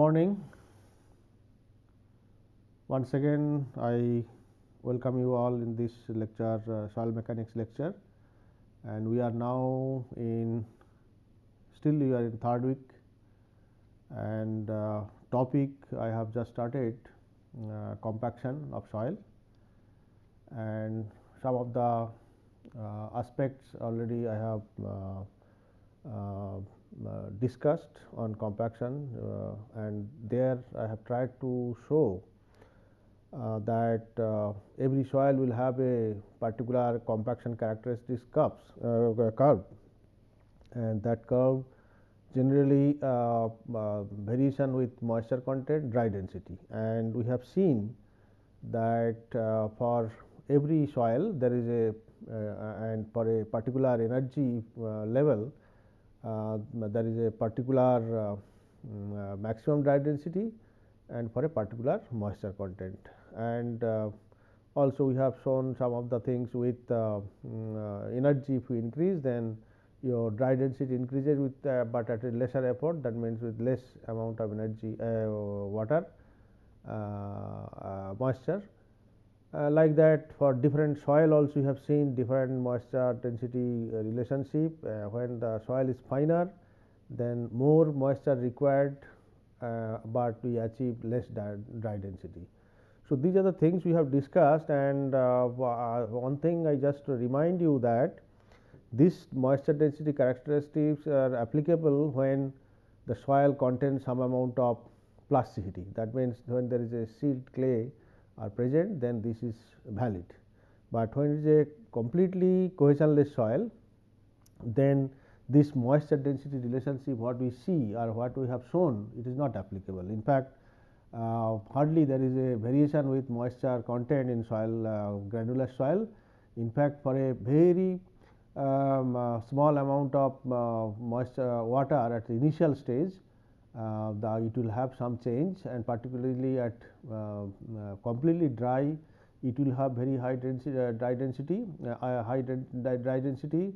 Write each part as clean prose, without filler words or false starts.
morning. Once again I welcome you all in this lecture, soil mechanics lecture, and we are now in we are in third week, and topic I have just started compaction of soil, and some of the aspects already I have discussed on compaction, and there I have tried to show that every soil will have a particular compaction characteristics curve, and that curve generally variation with moisture content, dry density, and we have seen that for every soil there is a and for a particular energy level there is a particular maximum dry density and for a particular moisture content. And also we have shown some of the things with energy. If you increase, then your dry density increases with but at a lesser effort, that means with less amount of energy water moisture. Like that, for different soil also you have seen different moisture density relationship. When the soil is finer, then more moisture required, but we achieve less dry density. So, these are the things we have discussed, and one thing I just remind you that this moisture density characteristics are applicable when the soil contains some amount of plasticity. That means, when there is a silt, clay are present, then this is valid, but when it is a completely cohesionless soil, then this moisture density relationship what we see or what we have shown, it is not applicable. In fact, hardly there is a variation with moisture content in soil, granular soil. In fact, for a very small amount of moisture water at the initial stage, it will have some change, and particularly at completely dry, it will have very high density, dry density, dry density,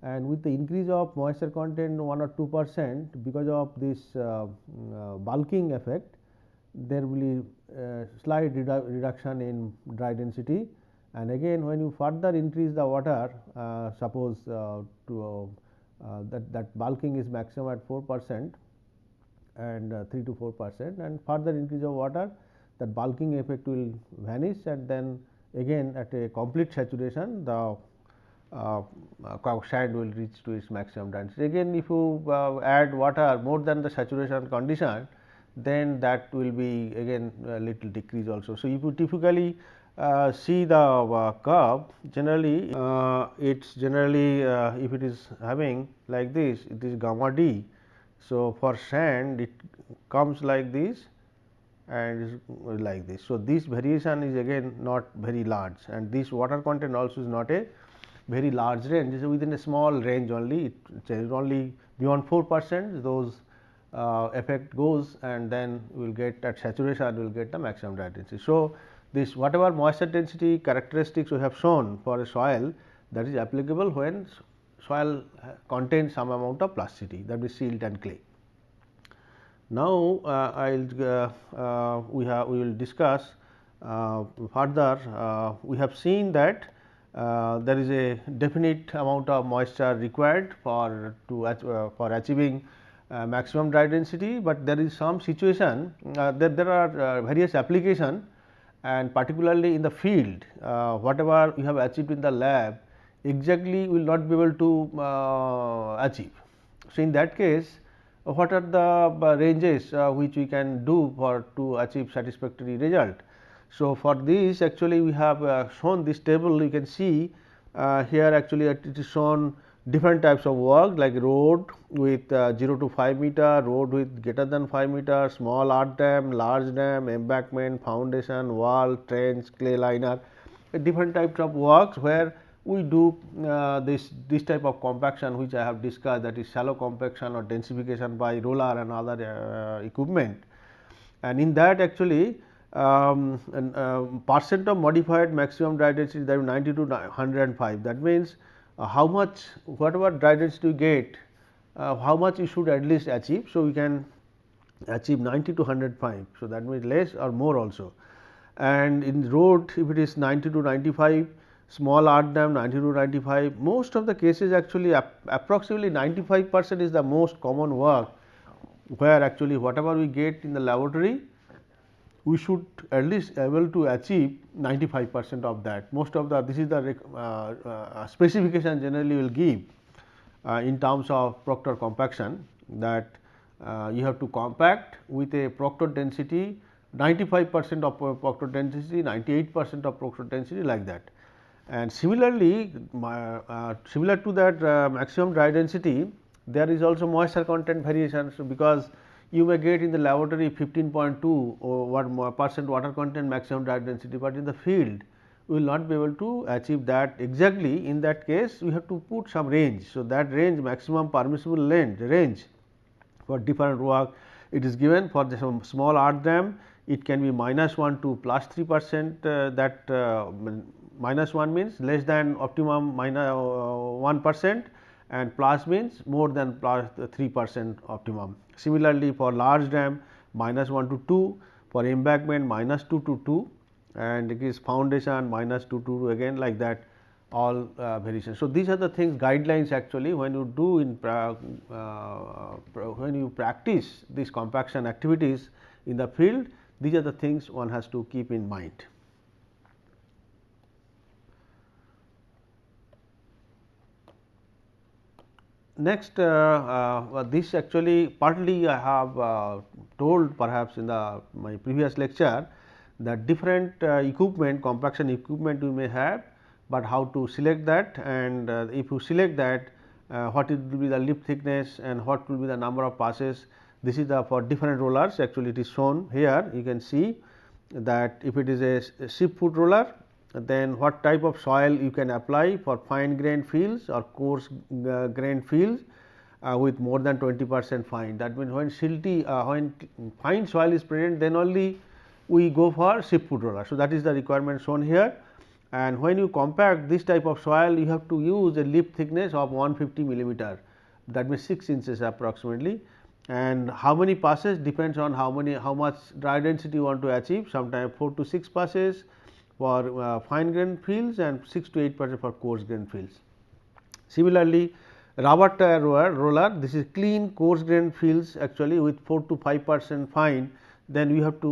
and with the increase of moisture content 1 or 2% because of this bulking effect, there will be slight reduction in dry density. And again, when you further increase the water, suppose that bulking is maximum at 4% and 3 to 4%, and further increase of water, that bulking effect will vanish, and then again at a complete saturation the sand will reach to its maximum density. Again, if you add water more than the saturation condition, then that will be again a little decrease also. So, if you typically see the curve, generally it's generally if it is having like this, it is gamma d. So, for sand it comes like this and is like this. So, this variation is again not very large, and this water content also is not a very large range, it is within a small range only. It is only beyond 4%, those effect goes, and then we will get at saturation we will get the maximum dry density. So, this whatever moisture density characteristics we have shown for a soil, that is applicable when soil contains some amount of plasticity, that is silt and clay. Now, we will discuss further. We have seen that there is a definite amount of moisture required for achieving maximum dry density, but there is some situation that there are various application, and particularly in the field, whatever you have achieved in the lab exactly will not be able to achieve. So, in that case, what are the ranges which we can do for to achieve satisfactory result. So, for this actually we have shown this table. You can see here actually it is shown different types of work like road with 0 to 5 meter, road with greater than 5 meter, small earth dam, large dam, embankment, foundation, wall, trench, clay liner, different types of works where we do this type of compaction which I have discussed, that is shallow compaction or densification by roller and other equipment. And in that actually percent of modified maximum dry density, that is 90 to 105. That means how much whatever dry density you get, how much you should at least achieve. So, we can achieve 90 to 105. So, that means less or more also, and in road if it is 90 to 95, small arc dam 90 to 95, most of the cases actually approximately 95% is the most common work, where actually whatever we get in the laboratory we should at least able to achieve 95% of that. Most of the this is the specification generally will give in terms of Proctor compaction, that you have to compact with a Proctor density 95% of Proctor density, 98% of Proctor density, like that. And similarly, similar to that maximum dry density, there is also moisture content variations, because you may get in the laboratory 15.2 or percent water content maximum dry density, but in the field we will not be able to achieve that exactly. In that case, we have to put some range. So, that range maximum permissible length range for different work, it is given for the small arc dam, it can be -1 to +3%, that -1 means less than optimum -1%, and plus means more than +3% optimum. Similarly, for large dam -1 to 2, for embankment -2 to 2, and it is foundation -2 to again, like that, all variations. So, these are the things guidelines actually when you do in when you practice these compaction activities in the field, these are the things one has to keep in mind. Next, this actually partly I have told perhaps in my previous lecture, that different equipment, compaction equipment we may have, but how to select that, and if you select that, what will be the lip thickness and what will be the number of passes. This is the for different rollers, actually it is shown here. You can see that if it is a sheep foot roller, then what type of soil you can apply for fine grained fields or coarse grained fields with more than 20% fine. That means, when silty when fine soil is present, then only we go for sheep foot roller. So, that is the requirement shown here, and when you compact this type of soil, you have to use a lip thickness of 150 millimeter, that means 6 inches approximately, and how many passes depends on how much dry density you want to achieve. Sometimes 4 to 6 passes for fine grain fields and 6 to 8% for coarse grain fields. Similarly, rubber tire roller, this is clean coarse grain fields actually with 4 to 5% fine, then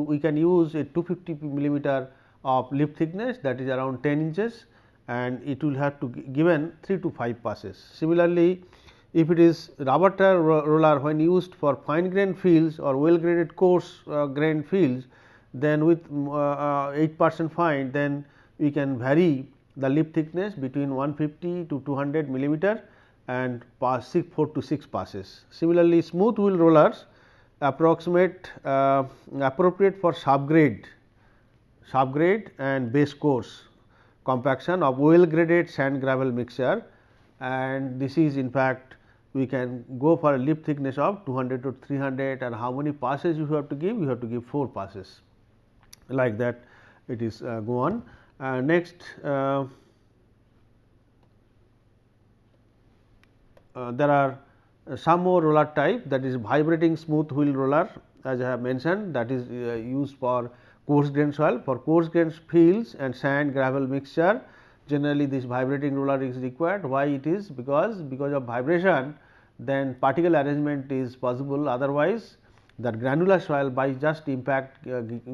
we can use a 250 millimeter of lip thickness, that is around 10 inches, and it will have to given 3 to 5 passes. Similarly, if it is rubber tire roller when used for fine grain fields or well graded coarse grain fields, then with 8% fine, then we can vary the lip thickness between 150 to 200 millimeter and pass 4 to 6 passes. Similarly, smooth wheel rollers appropriate for subgrade and base course compaction of well graded sand gravel mixture, and this is in fact we can go for a lip thickness of 200 to 300, and how many passes you have to give? You have to give 4 passes, like that it is go on. Next, there are some more roller type, that is vibrating smooth wheel roller, as I have mentioned, that is used for coarse grain soil. For coarse grain fields and sand gravel mixture, generally this vibrating roller is required. Why it is? Because of vibration, then particle arrangement is possible, otherwise that granular soil by just impact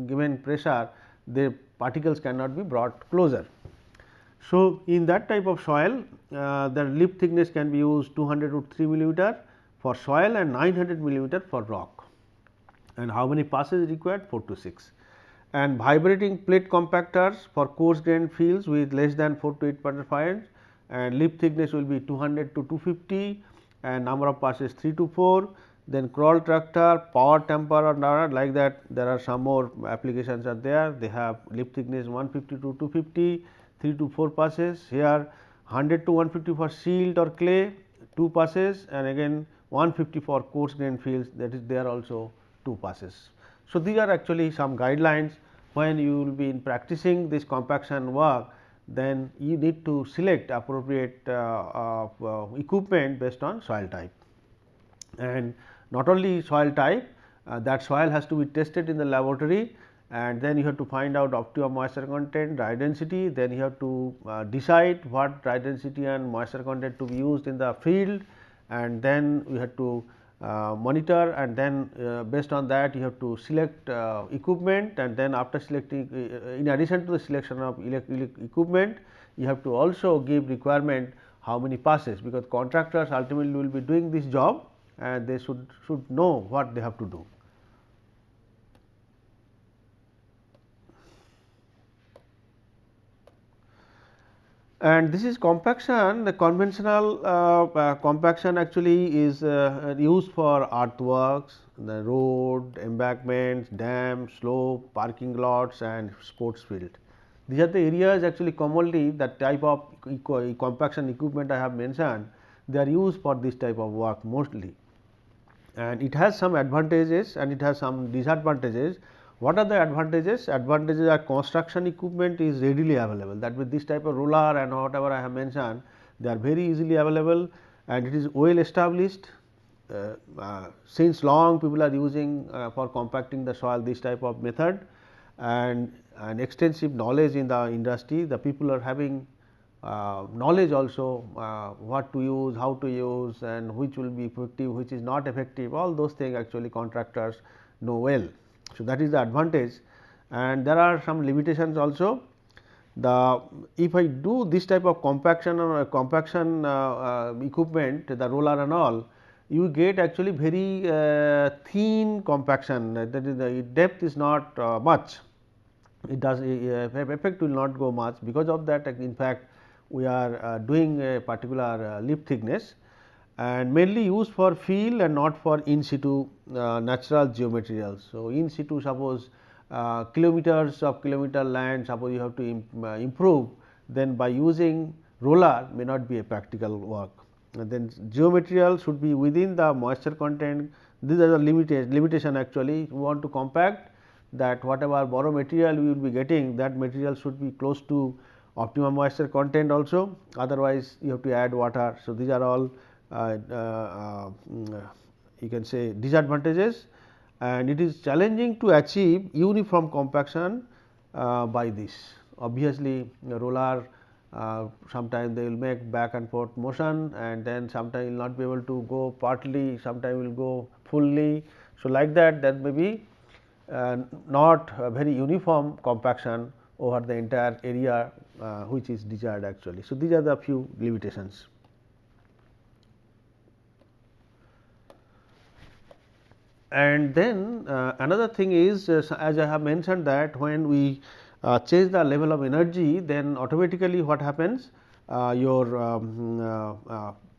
given pressure, the particles cannot be brought closer. So, in that type of soil, the lip thickness can be used 200 to 3 millimeter for soil and 900 millimeter for rock, and how many passes required? 4 to 6. And vibrating plate compactors for coarse grain fields with less than 4 to 8% fine, and lip thickness will be 200 to 250 and number of passes 3 to 4. Then crawl tractor, power tamper, or like that, there are some more applications are there. They have lip thickness 150 to 250, 3 to 4 passes. Here 100 to 150 for silt or clay, 2 passes, and again 150 for coarse grain fields, that is there also 2 passes. So, these are actually some guidelines when you will be in practicing this compaction work, then you need to select appropriate equipment based on soil type. And not only soil type, that soil has to be tested in the laboratory, and then you have to find out optimum moisture content, dry density, then you have to decide what dry density and moisture content to be used in the field, and then you have to monitor, and then based on that you have to select equipment, and then after selecting in addition to the selection of equipment, you have to also give requirement how many passes, because contractors ultimately will be doing this job and they should know what they have to do. And this is compaction. The conventional compaction actually is used for earthworks, the road, embankments, dams, slope, parking lots and sports field. These are the areas actually commonly that type of compaction equipment I have mentioned, they are used for this type of work mostly. And it has some advantages and it has some disadvantages. What are the advantages? Advantages are construction equipment is readily available, that with this type of roller and whatever I have mentioned, they are very easily available and it is well established. Since long people are using for compacting the soil this type of method, and an extensive knowledge in the industry. The people are having knowledge also what to use, how to use, and which will be effective, which is not effective, all those things actually contractors know well. So, that is the advantage, and there are some limitations also. The if I do this type of compaction or compaction equipment, the roller and all, you get actually very thin compaction, that is the depth is not much, it does effect will not go much. Because of that, in fact, we are doing a particular lip thickness and mainly used for field and not for in situ natural geomaterials. So, in situ suppose kilometers of kilometer land, suppose you have to improve, then by using roller may not be a practical work. And then geomaterial should be within the moisture content. These are the limitation actually. We want to compact, that whatever borrow material we will be getting, that material should be close to optimum moisture content also, otherwise you have to add water. So, these are all you can say disadvantages, and it is challenging to achieve uniform compaction by this. Obviously, roller sometimes they will make back and forth motion, and then sometimes will not be able to go partly, sometimes will go fully. So, like that, that may be not very uniform compaction over the entire area which is desired actually. So, these are the few limitations. And then another thing is, as I have mentioned, that when we change the level of energy, then automatically what happens, your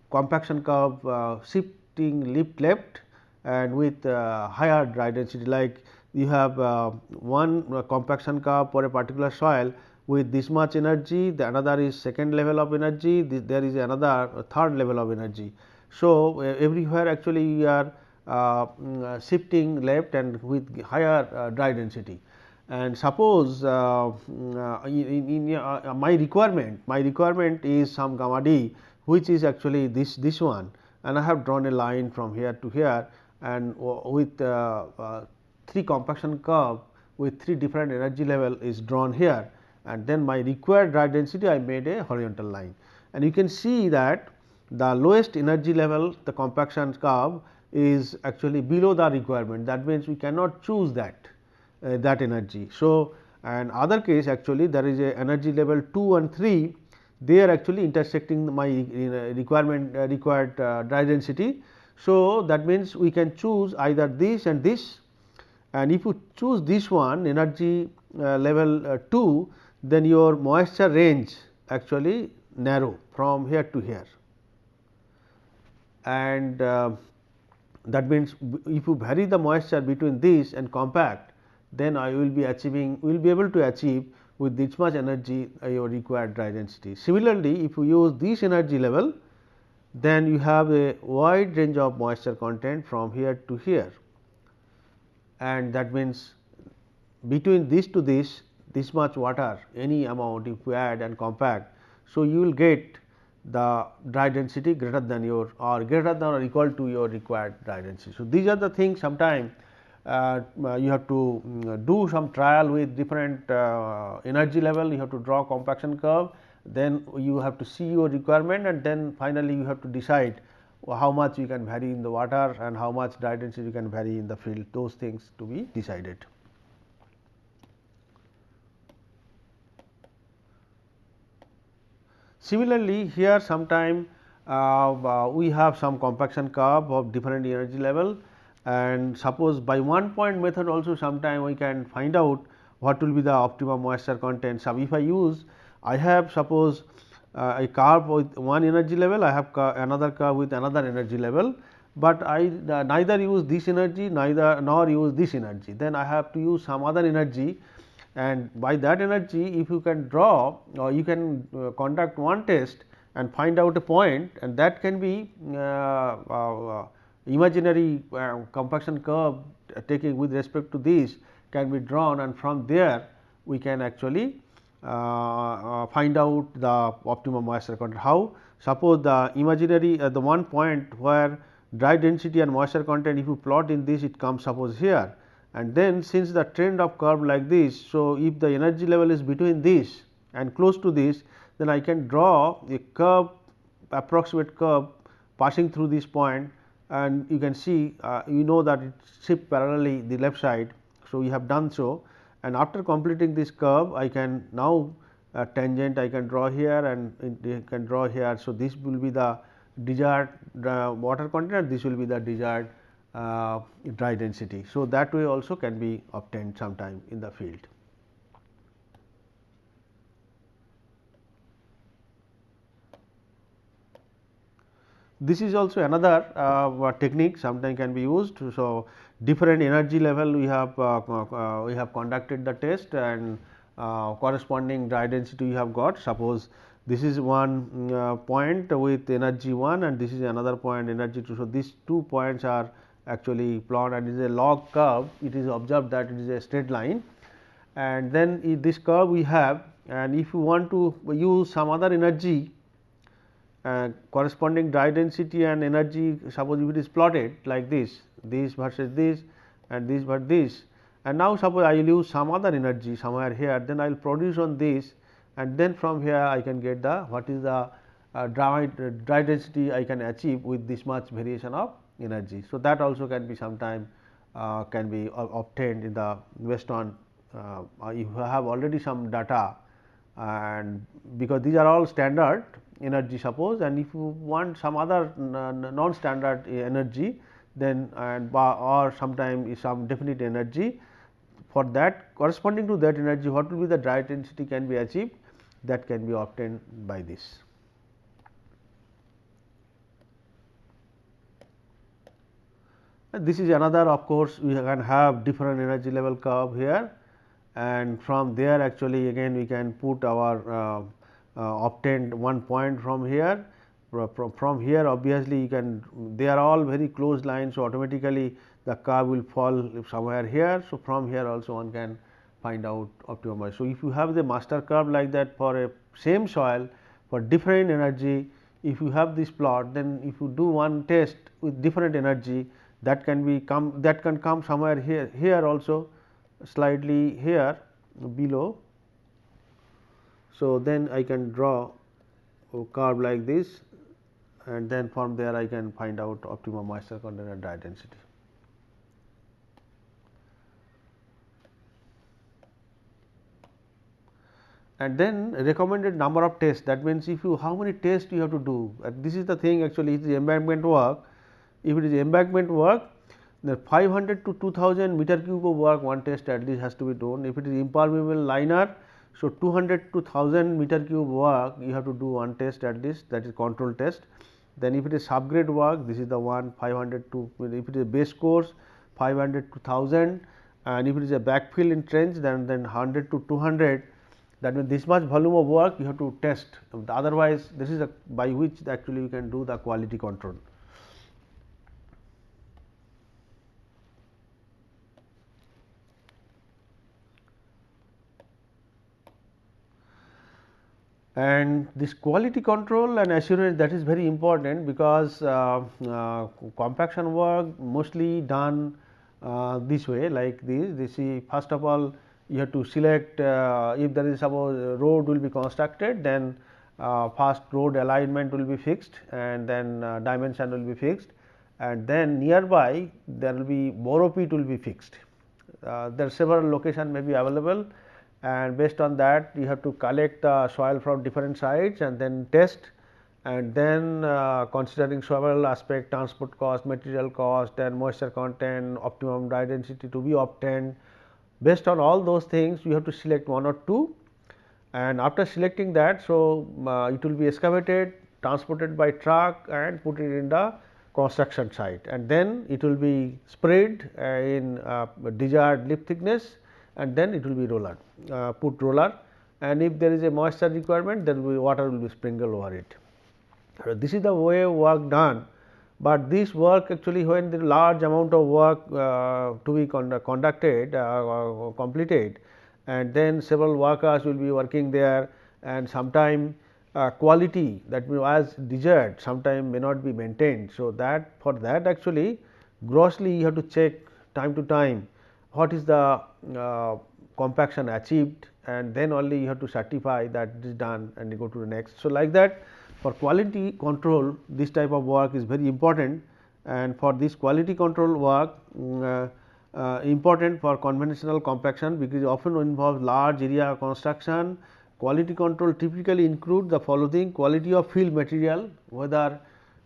compaction curve shifting left and with higher dry density, like you have one compaction curve for a particular soil with this much energy, the another is second level of energy, there is another third level of energy. So, everywhere actually we are shifting left and with higher dry density. And suppose in my requirement is some gamma d, which is actually this one, and I have drawn a line from here to here, and with 3 compaction curve with 3 different energy level is drawn here, and then my required dry density I made a horizontal line. And you can see that the lowest energy level, the compaction curve, is actually below the requirement. That means, we cannot choose that energy. So, and other case actually there is a energy level 2 and 3, they are actually intersecting my required dry density. So, that means, we can choose either this and this, and if you choose this one energy level 2, then your moisture range actually narrow from here to here, and that means, if you vary the moisture between this and compact, then I will be able to achieve with this much energy your required dry density. Similarly, if you use this energy level, then you have a wide range of moisture content from here to here, and that means, between this to this much water, any amount if you add and compact. So, you will get the dry density greater than your or greater than or equal to your required dry density. So, these are the things sometime you have to do some trial with different energy level, you have to draw compaction curve, then you have to see your requirement, and then finally, you have to decide how much you can vary in the water and how much dry density you can vary in the field, those things to be decided. Similarly, here sometime we have some compaction curve of different energy level, and suppose by one point method also sometime we can find out what will be the optimum moisture content. So, if I use, I have suppose a curve with one energy level, I have another curve with another energy level, but I neither use this energy neither nor use this energy, then I have to use some other energy, and by that energy if you can draw or you can conduct one test and find out a point, and that can be imaginary compaction curve taking with respect to this can be drawn, and from there we can actually find out the optimum moisture content. How? Suppose the imaginary the one point where dry density and moisture content, if you plot in this, it comes suppose here, and then since the trend of curve like this. So, if the energy level is between this and close to this, then I can draw a curve, approximate curve passing through this point, and you can see you know that it shift parallelly the left side. So, we have done so, and after completing this curve I can now tangent I can draw here and I can draw here. So, this will be the desired water content, this will be the desired dry density. So, that way also can be obtained sometime in the field. This is also another technique sometime can be used. So, different energy level we have conducted the test, and corresponding dry density we have got. Suppose this is one point with energy 1 and this is another point energy 2. So, these 2 points are actually plotted and it is a log curve. It is observed that it is a straight line, and then if this curve we have, and if you want to use some other energy corresponding dry density and energy, suppose if it is plotted like this versus this and this versus this, and now suppose I will use some other energy somewhere here, then I will produce on this, and then from here I can get the what is the dry density I can achieve with this much variation of energy. So, that also can be sometime can be obtained in the based on if you have already some data, and because these are all standard energy suppose, and if you want some other non standard energy, then and or sometime some definite energy, for that corresponding to that energy what will be the dry density can be achieved, that can be obtained by this. And this is another, of course, we can have different energy level curve here, and from there actually again we can put our obtained one point from here. From here obviously you can, they are all very close lines. So, automatically the curve will fall somewhere here. So, from here also one can find out optimum. So, if you have the master curve like that for a same soil for different energy, if you have this plot, then if you do one test with different energy, that can be come somewhere here also slightly here below. So, then I can draw a curve like this, and then from there I can find out optimum moisture content and dry density. And then recommended number of tests, that means if you how many tests you have to do, this is the thing actually. It is embankment work. If it is embankment work, then 500 to 2000 meter cube of work one test at least has to be done. If it is impermeable liner, so 200 to 1000 meter cube work you have to do one test at least, that is control test. Then if it is subgrade work, this is the one 500 to, if it is a base course 500 to 1000, and if it is a backfill in trench, then 100 to 200. That means this much volume of work you have to test, otherwise this is a by which actually you can do the quality control. And this quality control and assurance, that is very important, because compaction work mostly done this way, like this is first of all you have to select if there is suppose road will be constructed, then first road alignment will be fixed and then dimension will be fixed, and then nearby there will be borrow pit will be fixed. There are several locations may be available, and based on that you have to collect the soil from different sites and then test, and then considering several aspect, transport cost, material cost and moisture content, optimum dry density to be obtained. Based on all those things you have to select one or two, and after selecting that, so it will be excavated, transported by truck and put it in the construction site, and then it will be spread in desired lip thickness, and then it will be roller put roller, and if there is a moisture requirement, then water will be sprinkled over it. This is the way work done, but this work actually when the large amount of work to be conducted completed, and then several workers will be working there, and sometime quality that as desired sometime may not be maintained. So, that for that actually grossly you have to check time to time what is the compaction achieved, and then only you have to certify that it is done and you go to the next. So, like that for quality control this type of work is very important, and for this quality control work important for conventional compaction, because it often involves large area construction. Quality control typically include the following: quality of field material, whether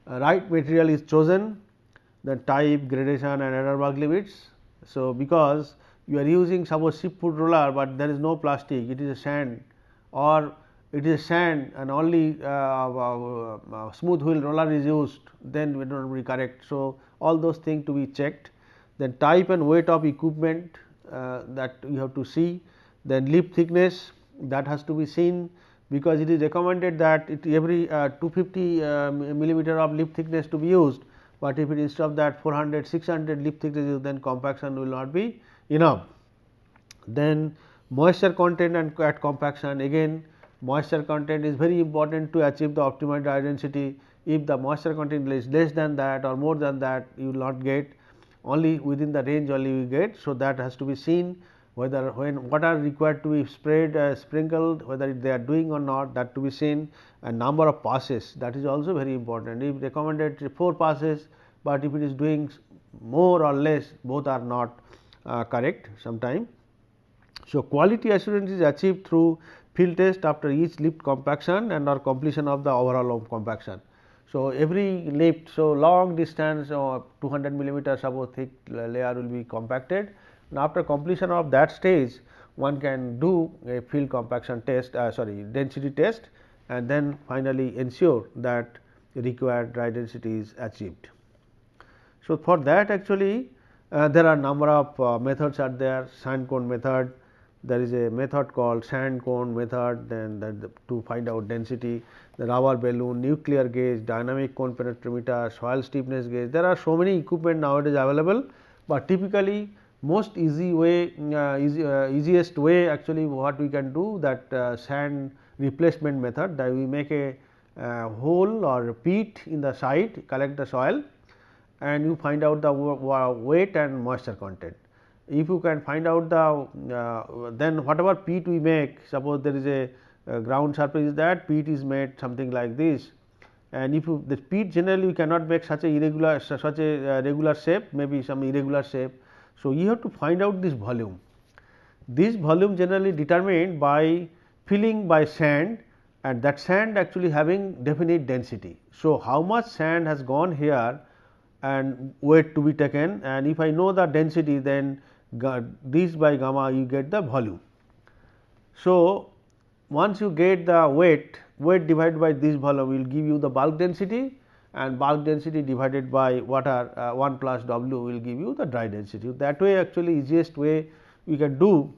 right material is chosen, the type, gradation and error bug limits. So, because you are using suppose ship foot roller, but there is no plastic, it is a sand, or it is sand and only smooth wheel roller is used, then it will not be correct. So, all those things to be checked. Then type and weight of equipment that you have to see, then lip thickness that has to be seen, because it is recommended that every 250 millimeter of lip thickness to be used, but if it instead of that 400 600 lip thickness, then compaction will not be enough. Then moisture content and at compaction, again moisture content is very important to achieve the optimal dry density. If the moisture content is less than that or more than that, you will not get, only within the range only you get. So, that has to be seen, whether when what are required to be sprayed sprinkled, whether they are doing or not, that to be seen, and number of passes, that is also very important. If recommended 4 passes, but if it is doing more or less, both are not correct sometime. So, quality assurance is achieved through field test after each lift compaction and or completion of the overall of compaction. So, every lift, so long distance 200 millimeter suppose thick layer will be compacted, and after completion of that stage one can do a field compaction test density test, and then finally ensure that required dry density is achieved. So, for that actually there are number of methods are there. Sand cone method, there is a method called sand cone method, then to find out density, the rubber balloon, nuclear gauge, dynamic cone penetrometer, soil stiffness gauge. There are so many equipment nowadays available, but typically most easiest way actually what we can do, that sand replacement method, that we make a hole or a pit in the site, collect the soil, and you find out the weight and moisture content. If you can find out the then whatever peat we make, suppose there is a ground surface is that peat is made something like this, and if you the peat generally you cannot make such a irregular such a regular shape, maybe some irregular shape. So, you have to find out this volume. This volume generally determined by filling by sand, and that sand actually having definite density. So, how much sand has gone here and weight to be taken, and if I know the density, then this by gamma you get the volume. So, once you get the weight divided by this volume will give you the bulk density, and bulk density divided by water 1 plus W will give you the dry density. That way actually easiest way we can do,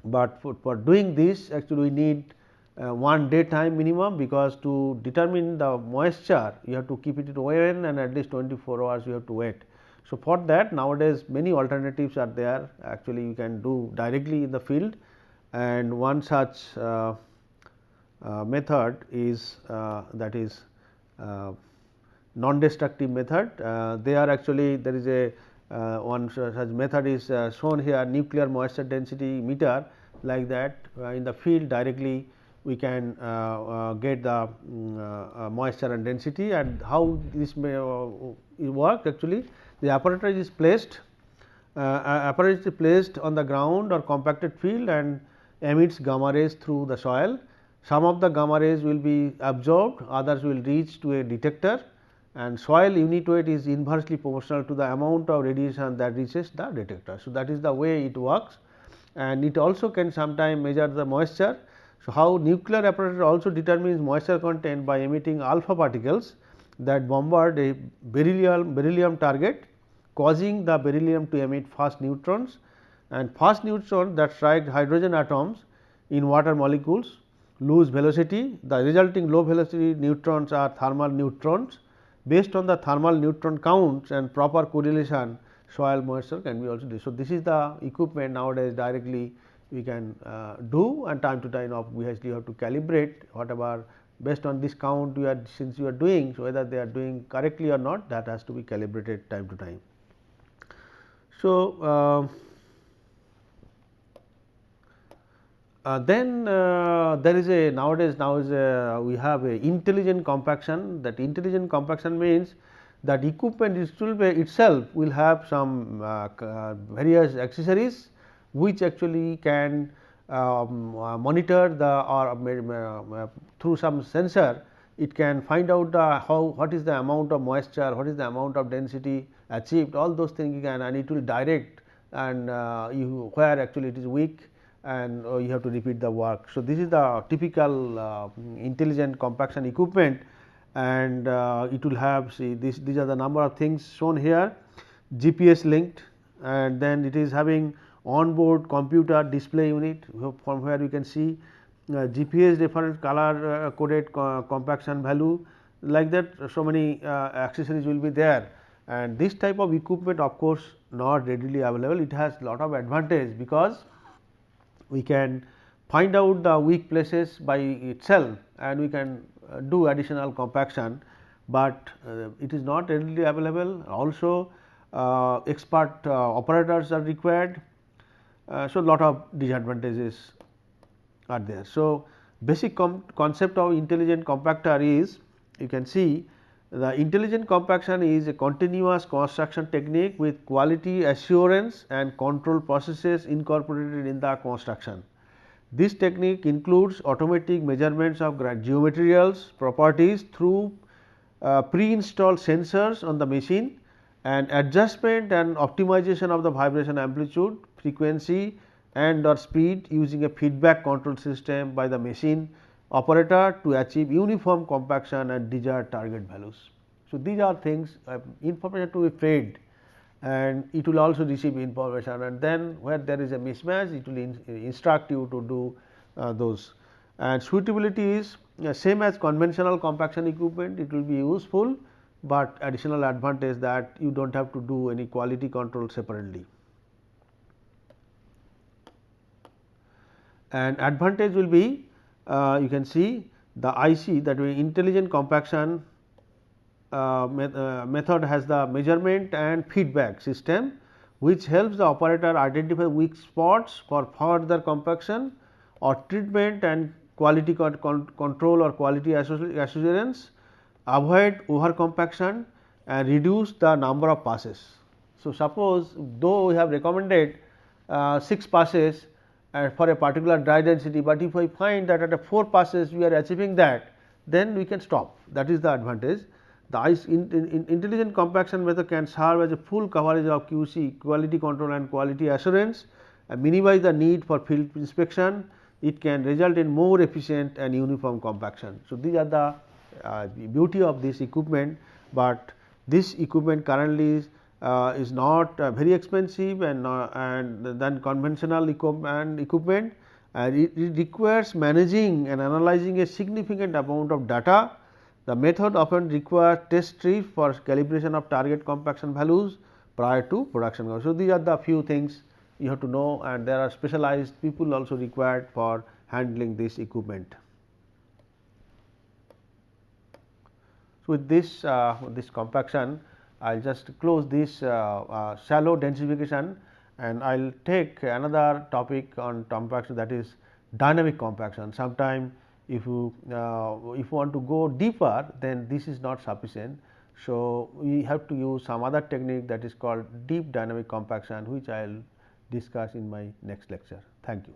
but for doing this actually we need 1 day time minimum, because to determine the moisture you have to keep it in oven and at least 24 hours you have to wait. So, for that nowadays many alternatives are there, actually you can do directly in the field, and one such method is that is non destructive method. They are actually there is a one such method is shown here, nuclear moisture density meter, like that in the field directly we can get the moisture and density. And how this may work, actually the apparatus is placed on the ground or compacted field and emits gamma rays through the soil. Some of the gamma rays will be absorbed, others will reach to a detector, and soil unit weight is inversely proportional to the amount of radiation that reaches the detector. So, that is the way it works, and it also can sometime measure the moisture. So, how nuclear apparatus also determines moisture content by emitting alpha particles that bombard a beryllium target, causing the beryllium to emit fast neutrons, and fast neutrons that strike hydrogen atoms in water molecules lose velocity. The resulting low velocity neutrons are thermal neutrons. Based on the thermal neutron counts and proper correlation, soil moisture can be also. So, this is the equipment nowadays directly we can do, and time to time we have to calibrate whatever based on this count you are, since you are doing. So, whether they are doing correctly or not, that has to be calibrated time to time. So, then there is a nowadays we have a intelligent compaction. That intelligent compaction means that equipment itself will have some various accessories which actually can monitor the or through some sensor it can find out what is the amount of moisture, what is the amount of density achieved, all those things you can, and it will direct and where actually it is weak, and you have to repeat the work. So, this is the typical intelligent compaction equipment, and it will have, see these are the number of things shown here, GPS linked, and then it is having onboard computer display unit, from where you can see GPS reference color coded compaction value, like that. So, many accessories will be there, and this type of equipment of course not readily available. It has lot of advantage because we can find out the weak places by itself and we can do additional compaction, but it is not readily available. Also expert operators are required. So, lot of disadvantages are there. So, basic concept of intelligent compactor is, you can see the intelligent compaction is a continuous construction technique with quality assurance and control processes incorporated in the construction. This technique includes automatic measurements of geometrical properties through pre-installed sensors on the machine, and adjustment and optimization of the vibration amplitude, frequency and or speed using a feedback control system by the machine operator to achieve uniform compaction and desired target values. So, these are things information to be fed, and it will also receive information, and then where there is a mismatch it will instruct you to do those. And suitability is same as conventional compaction equipment, it will be useful, but additional advantage that you do not have to do any quality control separately. And advantage will be you can see the IC, that way intelligent compaction method has the measurement and feedback system, which helps the operator identify weak spots for further compaction or treatment, and quality control or quality assurance, avoid over compaction and reduce the number of passes. So, suppose though we have recommended 6 passes for a particular dry density, but if I find that at a 4 passes we are achieving that, then we can stop. That is the advantage. The intelligent compaction method can serve as a full coverage of QC, quality control and quality assurance, and minimize the need for field inspection. It can result in more efficient and uniform compaction. So, these are the beauty of this equipment, but this equipment currently is not very expensive and than conventional equipment, and it requires managing and analyzing a significant amount of data. The method often requires test strips for calibration of target compaction values prior to production. So, these are the few things you have to know, and there are specialized people also required for handling this equipment. So, with this compaction I will just close this shallow densification, and I will take another topic on compaction, that is dynamic compaction. Sometime if you want to go deeper, then this is not sufficient. So, we have to use some other technique, that is called deep dynamic compaction, which I will discuss in my next lecture. Thank you.